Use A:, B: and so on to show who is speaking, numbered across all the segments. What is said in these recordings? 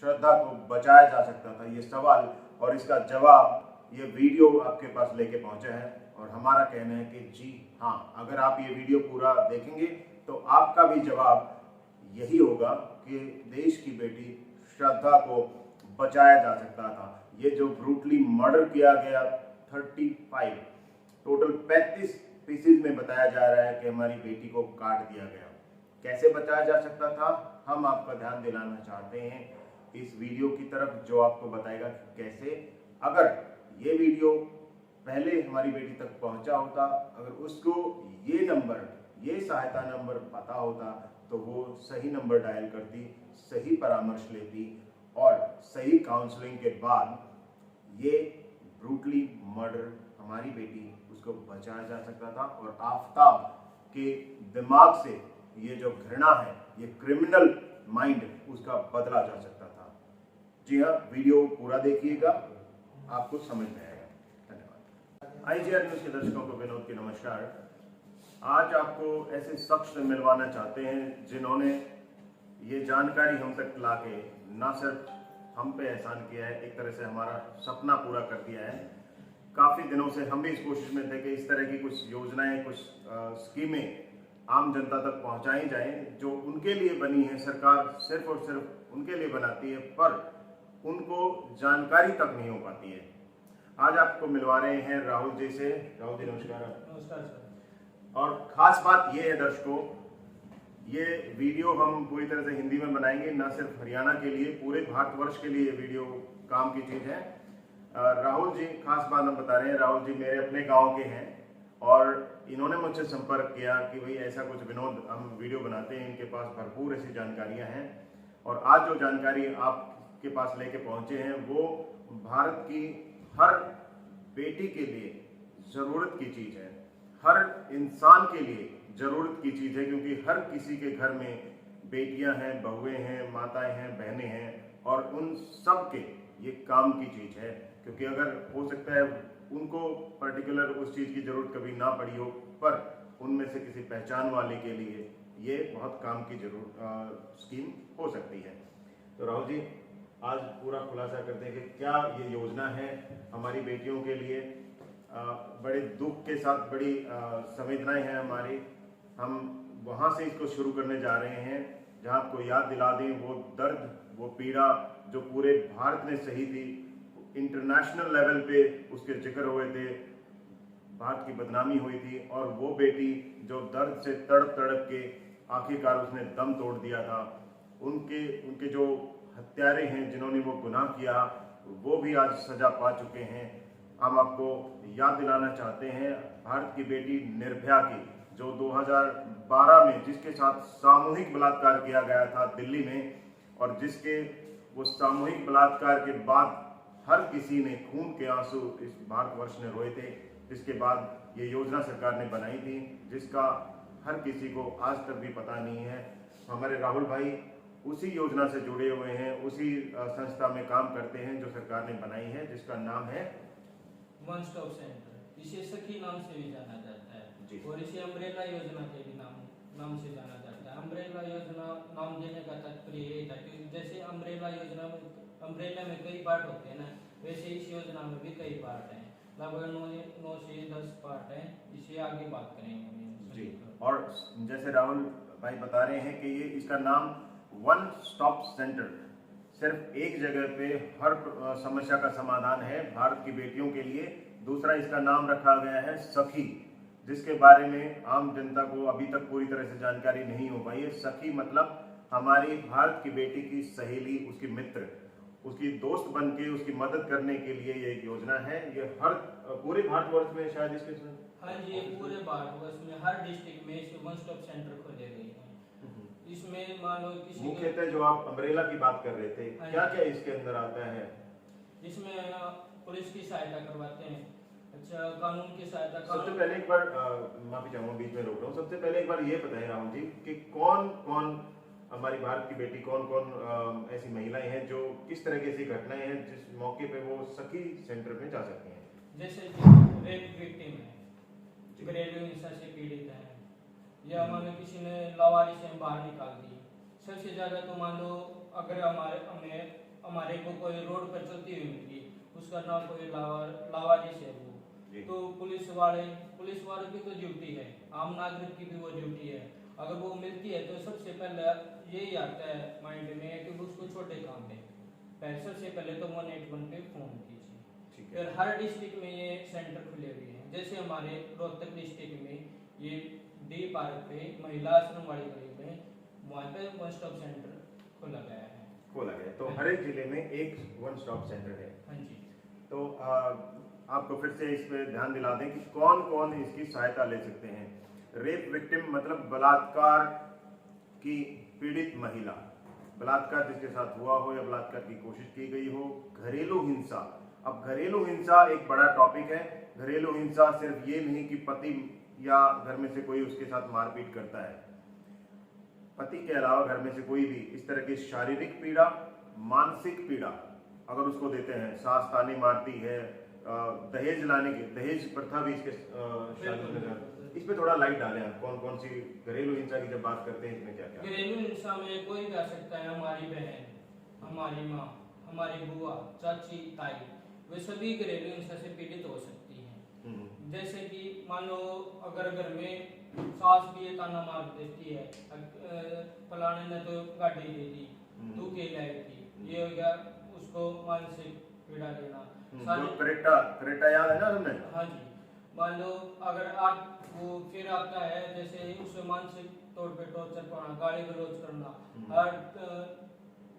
A: श्रद्धा को बचाया जा सकता था? ये सवाल और इसका जवाब ये वीडियो आपके पास लेके पहुंचा है और हमारा कहना है कि जी हाँ, अगर आप ये वीडियो पूरा देखेंगे तो आपका भी जवाब यही होगा कि देश की बेटी श्रद्धा को बचाया जा सकता था। ये जो ब्रूटली मर्डर किया गया 35 टोटल 35 पीसेज में बताया जा रहा है कि हमारी बेटी को काट दिया गया, कैसे बचाया जा सकता था? हम आपका ध्यान दिलाना चाहते हैं इस वीडियो की तरफ जो आपको बताएगा कि कैसे, अगर ये वीडियो पहले हमारी बेटी तक पहुंचा होता, अगर उसको ये नंबर, ये सहायता नंबर पता होता तो वो सही नंबर डायल करती, सही परामर्श लेती और सही काउंसलिंग के बाद ये ब्रूटली मर्डर हमारी बेटी उसको बचाया जा सकता था और आफताब के दिमाग से ये जो घृणा है, ये क्रिमिनल माइंड, उसका बदला जा सकता था। जी हाँ, वीडियो पूरा देखिएगा, आपको समझ में आएगा। धन्यवाद। IGR न्यूज़ के दर्शकों को विनोद की नमस्कार। आज आपको ऐसे शख्स से मिलवाना चाहते हैं जिन्होंने ये जानकारी हम तक लाके ना सिर्फ हम पे एहसान किया है, एक तरह से हमारा सपना पूरा कर दिया है। काफ़ी दिनों से हम भी इस कोशिश में थे कि इस तरह की कुछ योजनाएं, कुछ स्कीमें आम जनता तक पहुंचाई जाएं जो उनके लिए बनी है। सरकार सिर्फ और सिर्फ उनके लिए बनाती है पर उनको जानकारी तक नहीं हो पाती है। आज आपको मिलवा रहे हैं राहुल जी से। राहुल जी नमस्कार।
B: नमस्कार सर।
A: और ख़ास बात ये है दर्शकों, ये वीडियो हम पूरी तरह से हिंदी में बनाएंगे, ना सिर्फ हरियाणा के लिए, पूरे भारतवर्ष के लिए ये वीडियो काम की चीज़ है। राहुल जी, खास बात हम बता रहे हैं, राहुल जी मेरे अपने गांव के हैं और इन्होंने मुझसे संपर्क किया कि भाई ऐसा कुछ विनोद, हम वीडियो बनाते हैं, इनके पास भरपूर ऐसी जानकारियां हैं और आज जो जानकारी आपके पास लेके पहुंचे हैं वो भारत की हर बेटी के लिए ज़रूरत की चीज़ है, हर इंसान के लिए ज़रूरत की चीज़ है, क्योंकि हर किसी के घर में बेटियां हैं, बहुएं हैं, माताएं हैं, बहनें हैं और उन सब के ये काम की चीज़ है। क्योंकि अगर हो सकता है उनको पर्टिकुलर उस चीज़ की ज़रूरत कभी ना पड़ी हो, पर उनमें से किसी पहचान वाले के लिए ये बहुत काम की स्कीम हो सकती है। तो राहुल जी, आज पूरा खुलासा करते हैं कि क्या ये योजना है हमारी बेटियों के लिए। बड़े दुख के साथ बड़ी संवेदनाएं हैं हमारी। हम वहाँ से इसको शुरू करने जा रहे हैं जहाँ आपको याद दिला दें वो दर्द, वो पीड़ा जो पूरे भारत ने सही थी, इंटरनेशनल लेवल पे उसके जिक्र हुए थे, भारत की बदनामी हुई थी और वो बेटी जो दर्द से तड़प तड़प के आखिरकार उसने दम तोड़ दिया था, उनके जो हत्यारे हैं जिन्होंने वो गुनाह किया वो भी आज सजा पा चुके हैं। हम आपको याद दिलाना चाहते हैं भारत की बेटी निर्भया की, जो 2012 में जिसके साथ सामूहिक बलात्कार किया गया था दिल्ली में और जिसके वो सामूहिक बलात्कार के बाद हर किसी ने खून के आंसू इस भारतवर्ष ने रोए थे, जिसके बाद ये योजना सरकार ने बनाई थी जिसका हर किसी को आज तक भी पता नहीं है। हमारे राहुल भाई उसी योजना से जुड़े हुए हैं, उसी संस्था में काम करते हैं जो सरकार ने बनाई है, जिसका नाम है
B: वन स्टॉप सेंटर। इसे सखी नाम से भी जाना जाता है और इसे अम्ब्रेला योजना के भी नाम से जाना जाता है। अम्ब्रेला योजना नाम देने का तात्पर्य ये था कि जैसे अम्ब्रेला योजना में, अम्ब्रेला में कई पार्ट होते हैं ना, वैसे इस योजना में भी कई पार्ट हैं, लगभग 9 से 10 पार्ट हैं। इसे आगे बात करेंगे
A: जी। और जैसे राहुल भाई बता रहे हैं कि ये इसका नाम वन स्टॉप सेंटर, सिर्फ एक जगह पे हर समस्या का समाधान है भारत की बेटियों के लिए। दूसरा इसका नाम रखा गया है सखी, जिसके बारे में आम जनता को अभी तक पूरी तरह से जानकारी नहीं हो पाई है। सखी मतलब हमारी भारत की बेटी की सहेली, उसकी मित्र, उसकी दोस्त बन के उसकी मदद करने के लिए ये एक योजना है। ये हर पूरे भारतवर्ष में शायद इसके,
B: हाँ जी, ये पूरे भारतवर्ष में हर डिस्ट्रिक्ट में इस वन स्टॉप सेंटर खोले गए हैं। इसमें मान लो किसी
A: मुख्यतः जो आप अम्ब्रेला की बात कर रहे थे, क्या क्या इसके अंदर आता है?
B: इसमें पुलिस की सहायता करवाते हैं, अच्छा कानून की सहायता।
A: सबसे पहले एक बार माफी चाहूंगा बीच में रोक रहा हूँ, सबसे पहले एक बार ये बताएं राहुल जी कि कौन कौन हमारी भारत की बेटी, कौन कौन ऐसी महिलाएं हैं जो किस तरह की ऐसी घटनाएं हैं जिस मौके पे वो सखी सेंटर में जा सकती हैं?
B: जैसे रेप विक्टिम है, घरेलू हिंसा से पीड़ित है, या मान लो किसी ने लावारिस से बाहर निकाल दी। सबसे ज्यादा तो मान लो अगर हमें हमारे को कोई रोड पर चलती हुई मिली, उसका ना कोई लावारिस है वो, तो पुलिस वाले की तो ड्यूटी है, आम नागरिक की भी वो ड्यूटी है। अगर वो मिलती है तो सबसे पहले यही आता है माइंड में कि उसको छोटे काम है, सबसे पहले तो 181 पे फोन कीजिए। फिर हर डिस्ट्रिक्ट में ये सेंटर खुले हुए हैं, जैसे हमारे रोहतक डिस्ट्रिक्ट में ये डी पार्क पे महिला आश्रम वाली गली में वहाँ पे वन स्टॉप सेंटर खोला गया।
A: तो हर एक जिले में एक वन स्टॉप सेंटर है।
B: हाँ जी।
A: तो आपको फिर से इस पे ध्यान दिला दें कि कौन कौन इसकी सहायता ले सकते हैं। रेप विक्टिम मतलब बलात्कार की पीड़ित महिला, बलात्कार जिसके साथ हुआ हो या बलात्कार की कोशिश की गई हो, घरेलू हिंसा। अब घरेलू हिंसा एक बड़ा टॉपिक है। घरेलू हिंसा सिर्फ ये नहीं कि पति या घर में से कोई उसके साथ मारपीट करता है, पति के अलावा घर में से कोई भी इस तरह की शारीरिक पीड़ा, मानसिक पीड़ा अगर उसको देते हैं, सास ताने मारती है, दहेज लाने की दहेज प्रथा भी इसके इस पे थोड़ा लाइट डालें आप। कौन कौन सी घरेलू हिंसा की जब बात करते हैं इसमें क्या क्या?
B: घरेलू हिंसा में कोई भी आ सकता है, हमारी बहन, हमारी माँ, हमारी बुआ, चाची, ताई, वे सभी घरेलू हिंसा से पीड़ित हो सकती हैं। जैसे कि मान लो अगर घर में सास भी ये ताना मार देती है, फलाने ने तो गाड़ी दे दी, तू के लाई थी, ये हो गया उसको मानसिक पीड़ा देना।
A: जो करेक्टा याद है ना तुमने?
B: हाँ जी। मान लो अगर आप वो फिर आता है जैसे उसे मानसिक तौर पे टॉर्चर करना, गाली गलौज करना, हर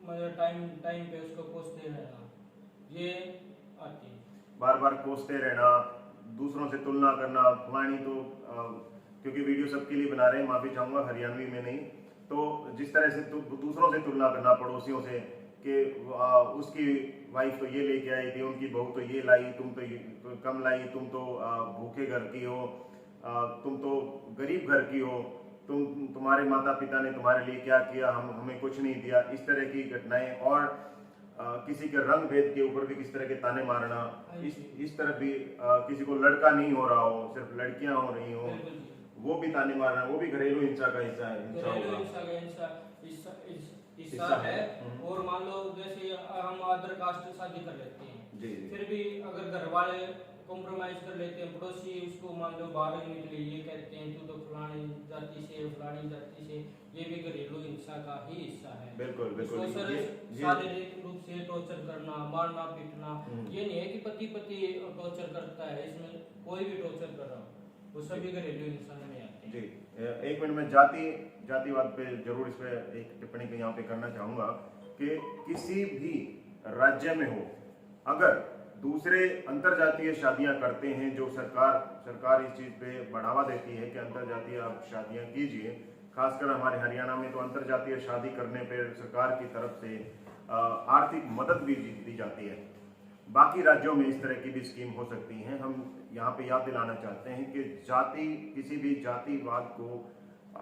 B: मतलब टाइम पे उसको कोसते रहना, ये आती है।
A: बार बार कोसते रहना, दूसरों से तुलना करना, फलानी तो क्योंकि वीडियो सबके लिए बना रहे हैं, माफी चाहूंगा हरियाणवी में नहीं, तो जिस तरह से दूसरों से तुलना करना, पड़ोसियों से कि उसकी वाइफ तो ये लेके आई थी, उनकी बहू तो ये लाई, तुम तो कम लाई, तुम तो भूखे घर की हो, तुम तो गरीब घर की हो, तुम्हारे माता पिता ने तुम्हारे लिए क्या किया, हमें कुछ नहीं दिया, इस तरह की घटनाएं। और किसी के रंग भेद के ऊपर भी किस तरह के ताने मारना, इस तरह भी किसी को लड़का नहीं हो रहा हो, सिर्फ लड़कियां हो रही हो, वो भी ताने मारना, वो भी घरेलू हिंसा का हिस्सा है।
B: और मान लो जैसे हम अदर कास्ट से शादी कर लेते हैं, फिर भी अगर घर वाले कॉम्प्रोमाइज कर लेते हैं, पड़ोसी उसको मान लो बाहर निकले, ये कहते हैं तू तो फलानी जाति से, ये भी घरेलू हिंसा का ही हिस्सा है।
A: बिल्कुल
B: शारीरिक रूप से टॉर्चर करना, मारना पीटना, ये नहीं है कि पति टॉर्चर करता है, इसमें कोई भी टॉर्चर कर रहा हो, वो सभी घरेलू हिंसा में आते हैं।
A: जी, एक मिनट में जातिवाद पे जरूर इस पे एक टिप्पणी को यहाँ पे करना चाहूंगा कि किसी भी राज्य में हो, अगर दूसरे अंतरजातीय शादियां करते हैं, जो सरकार इस चीज पे बढ़ावा देती है कि अंतरजातीय आप शादियां कीजिए, खासकर हमारे हरियाणा में तो अंतरजातीय शादी करने पर सरकार की तरफ से आर्थिक मदद भी दी जाती है। बाकी राज्यों में इस तरह की भी स्कीम हो सकती हैं। हम यहाँ पे याद दिलाना चाहते हैं कि किसी भी जातिवाद को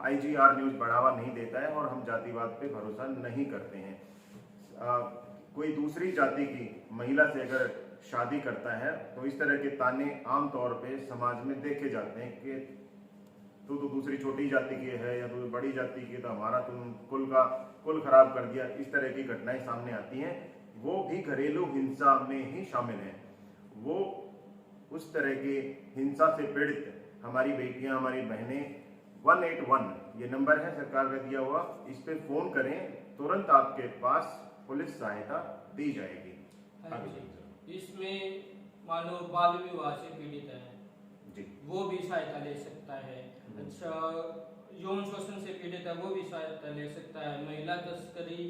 A: IGR न्यूज़ बढ़ावा नहीं देता है और हम जातिवाद पे भरोसा नहीं करते हैं। कोई दूसरी जाति की महिला से अगर शादी करता है तो इस तरह के ताने आमतौर पे समाज में देखे जाते हैं कि तू तो दूसरी छोटी जाति की है या तू बड़ी जाति की, तो हमारा तुम कुल खराब कर दिया, इस तरह की घटनाएं सामने आती हैं। वो भी घरेलू हिंसा में ही शामिल है। वो उस तरह की हिंसा से पीड़ित हमारी बेटियां, हमारी बहनें, 181 ये नंबर है सरकार का दिया हुआ, इस पे फोन करें, तुरंत आपके पास पुलिस सहायता दी जाएगी।
B: इसमें मान लो बाल विवाह से पीड़ित है
A: जी,
B: वो भी सहायता ले सकता है। अच्छा, यौन शोषण से पीड़ित है, वो भी सहायता ले सकता है। महिला तस्करी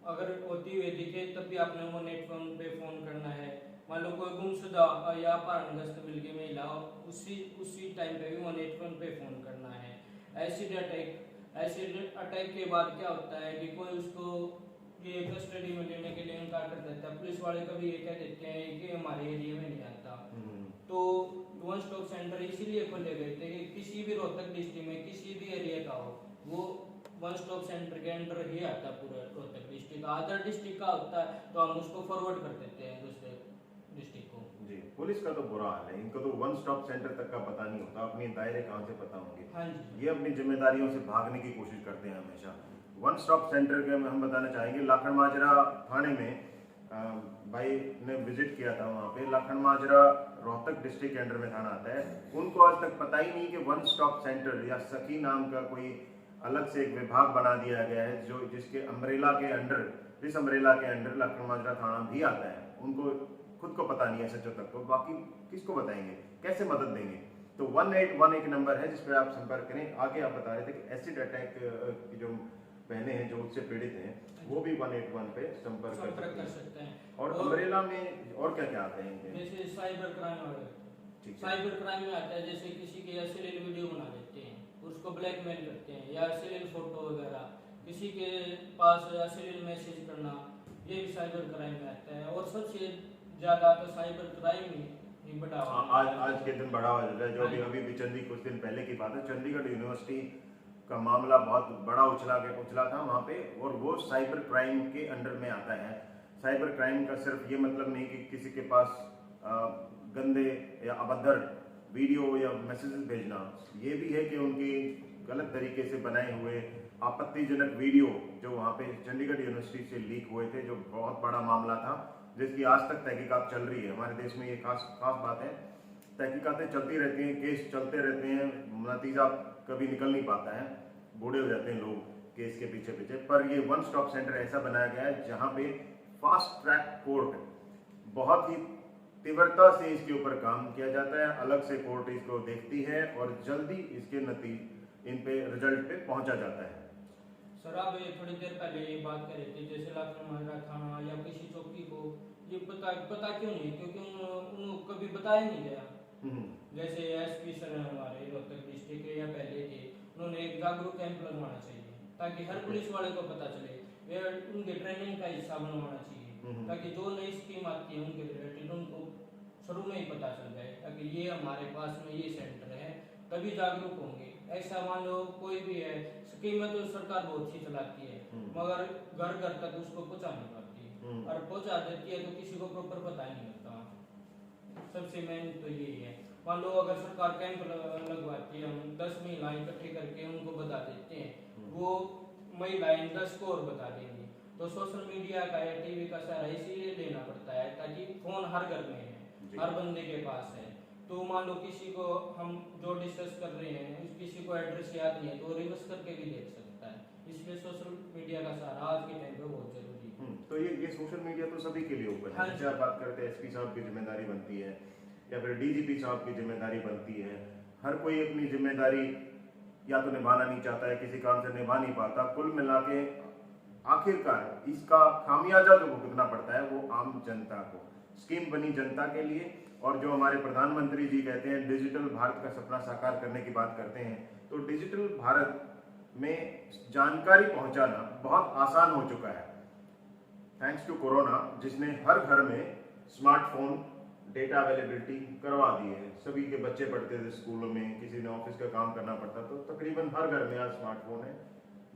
B: अगर होती हुई दिखे तब भी आपने 181 पे फोन करना है। मान लो कोई गुमशुदा या अपहरणग्रस्त मिल गई महिला, उसी टाइम पे भी 181 पे फोन करना है। एसिड अटैक के बाद क्या होता है कि कोई उसको ये कस्टडी में लेने के लिए इनकार कर देता है, पुलिस वाले कभी ये कह देते हैं कि हमारे एरिया में नहीं आता। तो वन स्टॉप सेंटर इसीलिए खोले गए थे कि किसी भी रोहतक डिस्ट्रिक्ट में किसी भी एरिया का हो, वो वन स्टॉप सेंटर के अंडर ही आता है। पूरा रोहतक डिस्ट्रिक्ट अदर डिस्ट्रिक्ट का होता है तो हम उसको फॉरवर्ड कर देते हैं दूसरे डिस्ट्रिक्ट को।
A: जी, पुलिस का तो बुरा हाल है, इनको तो वन स्टॉप सेंटर तक का पता नहीं होता, अपने दायरे कहाँ से पता होंगे।
B: हाँ जी,
A: ये अपनी जिम्मेदारियों से भागने की कोशिश करते हैं हमेशा। वन स्टॉप सेंटर के हम बताना चाहेंगे। लाखन माजरा थाने में भाई ने विजिट किया था, वहाँ पे लाखन माजरा रोहतक डिस्ट्रिक्ट के अंडर में थाना आता है। उनको आज तक पता ही नहीं कि वन स्टॉप सेंटर या सखी नाम का कोई अलग से एक विभाग बना दिया गया है, जो जिसके अम्ब्रेला के अंडर, इस अम्ब्रेला के अंडर लाखन माजरा थाना भी आता है। उनको खुद को पता नहीं है सचो तक, तो बाकी किसको बताएंगे, कैसे मदद देंगे? तो 181 एक नंबर है जिस पर आप संपर्क करें। आगे आप बता रहे थे कि एसिड अटैक की जो बहनें हैं जो उससे पीड़ित हैं, वो भी 181 पे संपर्क कर सकते हैं। और अम्ब्रेला में और क्या क्या आते हैं?
B: जैसे साइबर क्राइम वाले, साइबर क्राइम में आता है जैसे किसी की अश्लील वीडियो बना देते हैं, उसको ब्लैकमेल करते हैं, या अश्लील फोटो वगैरह, किसी के पास अश्लील मैसेज करना, ये भी साइबर क्राइम में आता है। और सबसे ज्यादा तो साइबर क्राइम ही बढ़ावा
A: आज के दिन बढ़ावा जा रहा है। जो अभी भी कुछ दिन पहले की बात है, चंडीगढ़ यूनिवर्सिटी का मामला बहुत बड़ा उछला था वहाँ पे, और वो साइबर क्राइम के अंडर में आता है। साइबर क्राइम का सिर्फ ये मतलब नहीं कि किसी के पास गंदे या अभद्र वीडियो या मैसेजेस भेजना, ये भी है कि उनकी गलत तरीके से बनाए हुए आपत्तिजनक वीडियो जो वहाँ पे चंडीगढ़ यूनिवर्सिटी से लीक हुए थे, जो बहुत बड़ा मामला था, जिसकी आज तक तहकीकात चल रही है। हमारे देश में ये खास बात है, तहकीकातें चलती रहती हैं, केस चलते रहते हैं, नतीजा कभी निकल नहीं पाता है, बूढ़े हो जाते हैं लोग केस के पीछे पीछे। पर ये वन स्टॉप सेंटर ऐसा बनाया गया है जहाँ पे फास्ट ट्रैक कोर्ट बहुत ही तीव्रता से इसके ऊपर काम किया जाता है। अलग से कोर्ट इसको देखती है और जल्दी इसके नतीजे इन पे रिजल्ट पे पहुंचा जाता है।
B: सर आप थोड़ी देर पहले ये बात कर रहे थे, जैसे लाखन माजरा थाना या किसी चौकी को ये पता क्यों नहीं? क्योंकि उनको कभी बताया नहीं गया। जैसे एसपी सर हमारे रोहतक डिस्ट्रिक्ट के या पहले के, उन्होंने एक जागरूक कैंप लगवाना चाहिए ताकि हर पुलिस वाले को पता चले, वे उनके ट्रेनिंग का हिस्सा बनवाना चाहिए, ताकि जो नई स्कीम आती है उनके रिलेटेड उनको शुरू में ही पता चल जाए, ताकि ये हमारे पास में ये सेंटर है, तभी जागरूक होंगे। ऐसा मान लो कोई भी है, स्कीमें तो सरकार बहुत सी चलाती है, मगर घर घर तक उसको पहुंचा नहीं पाती, और पहुंचा देती है तो किसी को प्रॉपर पता ही नहीं होता। सबसे मेन तो यही है। मान लो अगर सरकार कैंप लगवाती है, हम 10 महिलाएं इकट्ठे करके उनको बता देते हैं, वो महिलाएं 10 को और बता देंगी। तो सोशल मीडिया का या टीवी का सहारा इसीलिए लेना पड़ता है ताकि फोन हर घर में है, हर बंदे के पास है। तो मान लो किसी को हम जो डिस्कस कर रहे हैं, किसी को एड्रेस याद नहीं है तो रिवर्स करके भी देख सकता है। इसलिए सोशल मीडिया का सहारा आज के टाइम पे बहुत जरूरी है।
A: तो ये सोशल मीडिया तो सभी के लिए ओपन है। जैसे आप बात करते हैं, एसपी साहब की जिम्मेदारी बनती है या फिर डीजीपी साहब की जिम्मेदारी बनती है। हर कोई अपनी जिम्मेदारी या तो निभाना नहीं चाहता है, किसी कारण से निभा नहीं पाता। कुल मिला के आखिरकार इसका खामियाजा जो भुगतना पड़ता है वो आम जनता को। स्कीम बनी जनता के लिए, और जो हमारे प्रधानमंत्री जी कहते हैं डिजिटल भारत का सपना साकार करने की बात करते हैं, तो डिजिटल भारत में जानकारी पहुंचाना बहुत आसान हो चुका है थैंक्स टू कोरोना, जिसने हर घर में स्मार्टफोन डेटा अवेलेबिलिटी करवा दी है। सभी के बच्चे पढ़ते थे स्कूलों में, किसी ने ऑफिस का काम करना पड़ता, तो तकरीबन हर घर में आज स्मार्टफोन है,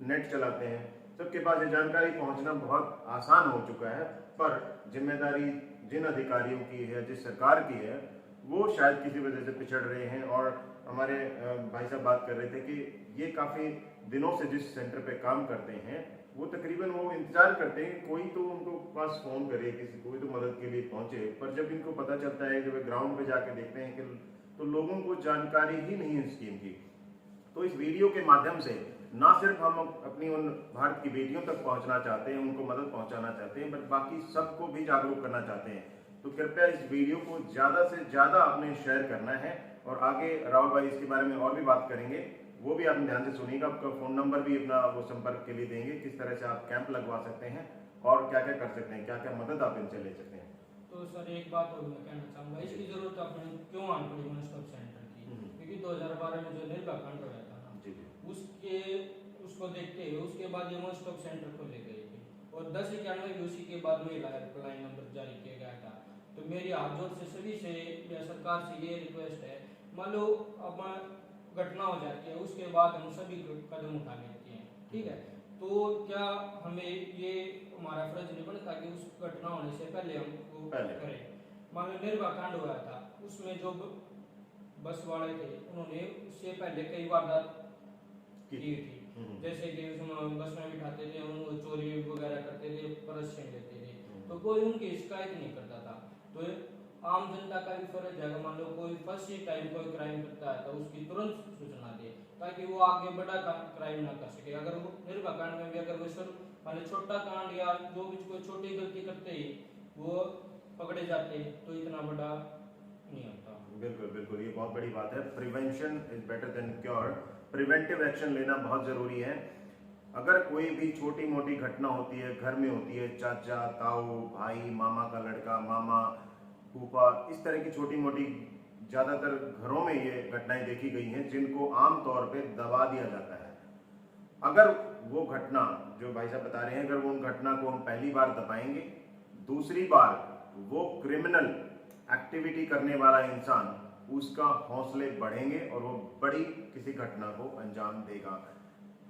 A: नेट चलाते हैं, सबके पास ये जानकारी पहुंचना बहुत आसान हो चुका है। पर जिम्मेदारी जिन अधिकारियों की है, जिस सरकार की है, वो शायद किसी वजह से पिछड़ रहे हैं। और हमारे भाई साहब बात कर रहे थे कि ये काफ़ी दिनों से जिस सेंटर पे काम करते हैं, वो तकरीबन वो इंतजार करते हैं कोई तो उनको पास फ़ोन करे, किसी कोई तो मदद के लिए पहुंचे। पर जब इनको पता चलता है, जब वे ग्राउंड पे जाके देखते हैं कि तो लोगों को जानकारी ही नहीं है स्कीम की। तो इस वीडियो के माध्यम से ना सिर्फ हम अपनी उन भारत की बेटियों तक पहुंचना चाहते हैं, उनको मदद पहुंचाना चाहते हैं, बट बाकी सबको भी जागरूक करना चाहते हैं। तो कृपया इस वीडियो को ज़्यादा से ज़्यादा आपने शेयर करना है। और आगे राहुल भाई इसके बारे में और भी बात करेंगे, वो भी आप ध्यान से सुनिएगा। आपका फ़ोन नंबर भी अपना वो संपर्क के लिए देंगे, किस तरह से आप कैंप लगवा सकते हैं और क्या क्या कर सकते हैं, क्या क्या मदद आप इनसे ले सकते हैं।
B: तो सर एक बात और मैं कहना चाहूँगा, इसकी ज़रूरत आपने क्यों आन पड़ी वन स्टॉप सेंटर की, क्योंकि 2012 में जो निर्भया कांड हुआ था ना, उसको देखते हुए उसके बाद ये वन स्टॉप सेंटर खोले गए थे, और 1091 भी उसी के बाद महिला हेल्पलाइन नंबर जारी किया गया था। तो मेरी हाथ जोड़ से सभी से या सरकार से ये रिक्वेस्ट है, मान लो अब घटना हो जाती है, उसके बाद हम सभी कदम उठा लेते हैं, ठीक है, तो क्या हमें ये हमारा फर्ज नहीं बनता कि उस घटना होने से पहले हम वो करें। मान लो निर्भया कांड हुआ था, उसमें जो बस वाले थे उन्होंने उससे पहले कई वारदात की थी, जैसे कि उसमें बस में बिठाते थे, उनको चोरी वगैरह करते थे, पर्स छीन लेते थे, तो कोई उनकी शिकायत नहीं करता था। तो आम जनता का भी फर्ज है, मान लो कोई फर्स्ट टाइम कोई क्राइम करता है तो उसकी तुरंत सूचना दे, ताकि वो आगे बड़ा क्राइम ना कर सके। अगर वो निर्भया कांड में भी अगर वो मान छोटा कांड या जो भी कोई छोटी गलती करते ही वो पकड़े जाते तो इतना बड़ा नहीं होता।
A: बिल्कुल बिल्कुल, ये बहुत बड़ी बात है। Prevention is better than cure. Preventive action लेना बहुत जरूरी है। अगर कोई भी छोटी मोटी घटना होती है, घर में होती है, चाचा, ताऊ, भाई, मामा का लड़का, मामा, फूफा, इस तरह की छोटी मोटी ज्यादातर घरों में ये घटनाएं देखी गई हैं जिनको आम तौर पे दबा दिया जाता है। अगर वो घटना जो भाई साहब बता रहे हैं, अगर वो उन घटना को हम पहली बार दबाएंगे, दूसरी बार वो क्रिमिनल एक्टिविटी करने वाला इंसान, उसका हौसले बढ़ेंगे और वो बड़ी किसी घटना को अंजाम देगा।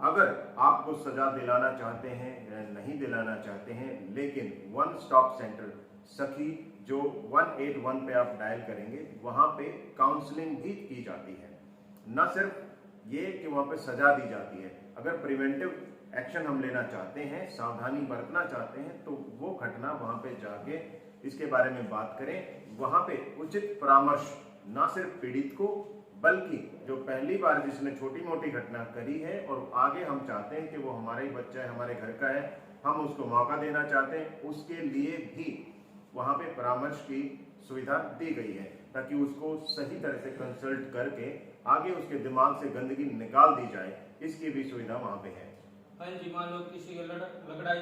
A: अगर आपको सजा दिलाना चाहते हैं या नहीं दिलाना चाहते हैं, लेकिन वन स्टॉप सेंटर सखी जो 181 पे आप डायल करेंगे, वहां पे काउंसलिंग भी की जाती है। न सिर्फ ये कि वहां पे सजा दी जाती है, अगर प्रिवेंटिव एक्शन हम लेना चाहते हैं, सावधानी बरतना चाहते हैं, तो वो घटना वहां पे जाके इसके बारे में बात करें। वहां पे उचित परामर्श न सिर्फ पीड़ित को, बल्कि जो पहली बार जिसने छोटी मोटी घटना करी है और आगे हम चाहते हैं कि वो हमारा ही बच्चा है, हमारे घर का है, हम उसको मौका देना चाहते हैं, उसके लिए भी वहां पे परामर्श की सुविधा दी गई है, ताकि उसको सही तरह से कंसल्ट करके आगे उसके दिमाग से गंदगी निकाल दी जाए, इसकी भी सुविधा वहां पे है।
B: हाँ जी, मान लो किसी का लड़ाई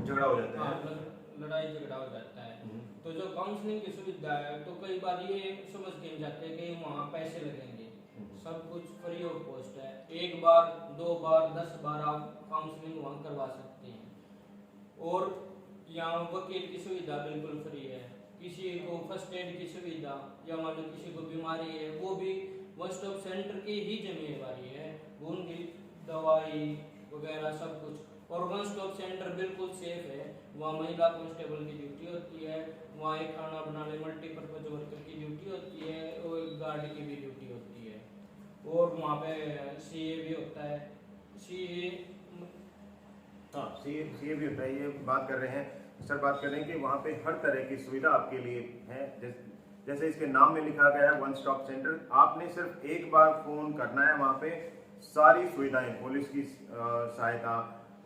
A: झगड़ा हो जाता है,
B: लड़ाई झगड़ा हो जाता है, तो जो काउंसलिंग की सुविधा है, तो कई बार ये समझ के जाते हैं कि वहाँ पैसे लगेंगे, सब कुछ फ्री ऑफ कॉस्ट है, एक बार, 2 बार, 10 बार आप काउंसलिंग वहाँ करवा सकते हैं। और यहाँ वकील की सुविधा बिल्कुल फ्री है। किसी को फर्स्ट एड की सुविधा या मान लो किसी को बीमारी है, वो भी वन स्टॉप सेंटर की ही जिम्मेवारी है, वो उनकी दवाई वगैरह सब कुछ। और वन स्टॉप सेंटर बिल्कुल सेफ है, वहाँ महिला कांस्टेबल की ड्यूटी होती है, वहाँ एक खाना बनाने मल्टीपर्पज वर्कर की ड्यूटी होती है, और एक गार्ड की भी ड्यूटी होती है, और वहाँ पे सीए भी होता है। सीए
A: भी होता है। ये बात कर रहे हैं सर, बात कर रहे हैं कि वहाँ पे हर तरह की सुविधा आपके लिए है। जैसे इसके नाम में लिखा गया है वन स्टॉप सेंटर, आपने सिर्फ एक बार फोन करना है, वहाँ पे सारी सुविधाएं, पुलिस की सहायता,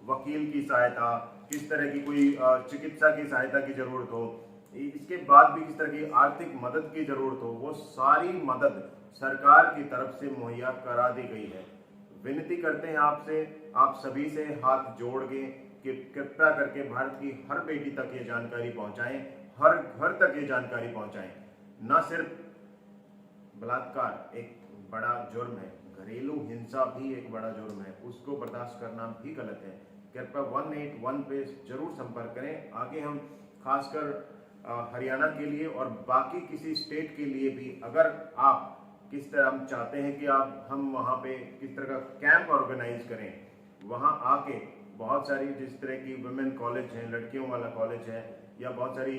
A: वकील की सहायता, किस तरह की कोई चिकित्सा की सहायता की जरूरत हो, इसके बाद भी किस तरह की आर्थिक मदद की जरूरत हो, वो सारी मदद सरकार की तरफ से मुहैया करा दी गई है। विनती करते हैं आपसे, आप सभी से हाथ जोड़ के कि कृपया करके भारत की हर बेटी तक ये जानकारी पहुंचाएं, हर घर तक ये जानकारी पहुंचाएं। न सिर्फ बलात्कार एक बड़ा जुर्म है, घरेलू हिंसा भी एक बड़ा जुर्म है, उसको बर्दाश्त करना भी गलत है। कृपया 181 पे जरूर संपर्क करें। आगे हम खासकर हरियाणा के लिए और बाकी किसी स्टेट के लिए भी, अगर आप किस तरह हम चाहते हैं कि हम वहाँ पे किस तरह का कैंप ऑर्गेनाइज करें, वहाँ आके बहुत सारी जिस तरह की वुमेन कॉलेज हैं, लड़कियों वाला कॉलेज है, या बहुत सारी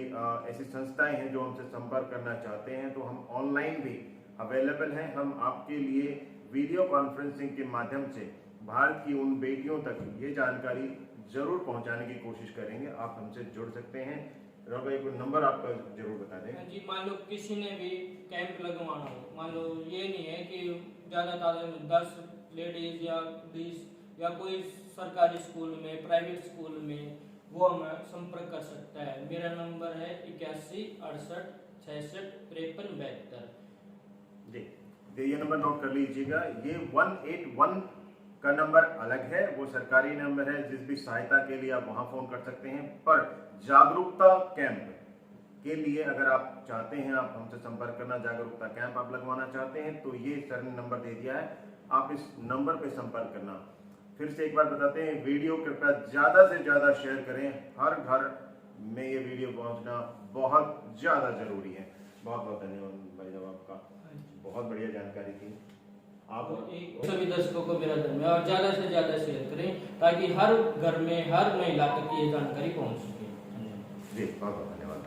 A: ऐसी संस्थाएं हैं जो हमसे संपर्क करना चाहते हैं, तो हम ऑनलाइन भी अवेलेबल हैं। हम आपके लिए वीडियो कॉन्फ्रेंसिंग के माध्यम से भारत की उन बेटियों तक ये जानकारी जरूर पहुंचाने की कोशिश करेंगे। आप हमसे जुड़ सकते हैं। राहुल भाई, कोई नंबर आपका जरूर बता दें।
B: जी, मान लो किसी ने भी कैंप लगवाना हो, मान लो ये नहीं है कि ज़्यादा तादाद में 10 लेडीज या 20 या कोई सरकारी स्कूल में, प्राइवेट स्कूल में, वो हमें संपर्क कर सकता है। मेरा नंबर है 81 68 66 53 72।
A: जी, ये नंबर नोट कर लीजिएगा। ये 181 का नंबर अलग है, वो सरकारी नंबर है, जिस भी सहायता के लिए आप वहां फोन कर सकते हैं। पर जागरूकता कैंप के लिए अगर आप चाहते हैं, आप हमसे संपर्क करना, जागरूकता कैंप आप लगवाना चाहते हैं, तो ये सर ने नंबर दे दिया है, आप इस नंबर पे संपर्क करना। फिर से एक बार बताते हैं, वीडियो कृपया ज्यादा से ज्यादा शेयर करें, हर घर में ये वीडियो पहुंचना बहुत ज्यादा जरूरी है। बहुत बहुत धन्यवाद भाई साहब, आपका बहुत बढ़िया जानकारी थी। आप
B: सभी दर्शकों को मेरा धन्यवाद, और ज्यादा से ज्यादा शेयर करें ताकि हर घर में, हर महिला तक ये जानकारी पहुंच सके।
A: जी, बहुत बहुत धन्यवाद।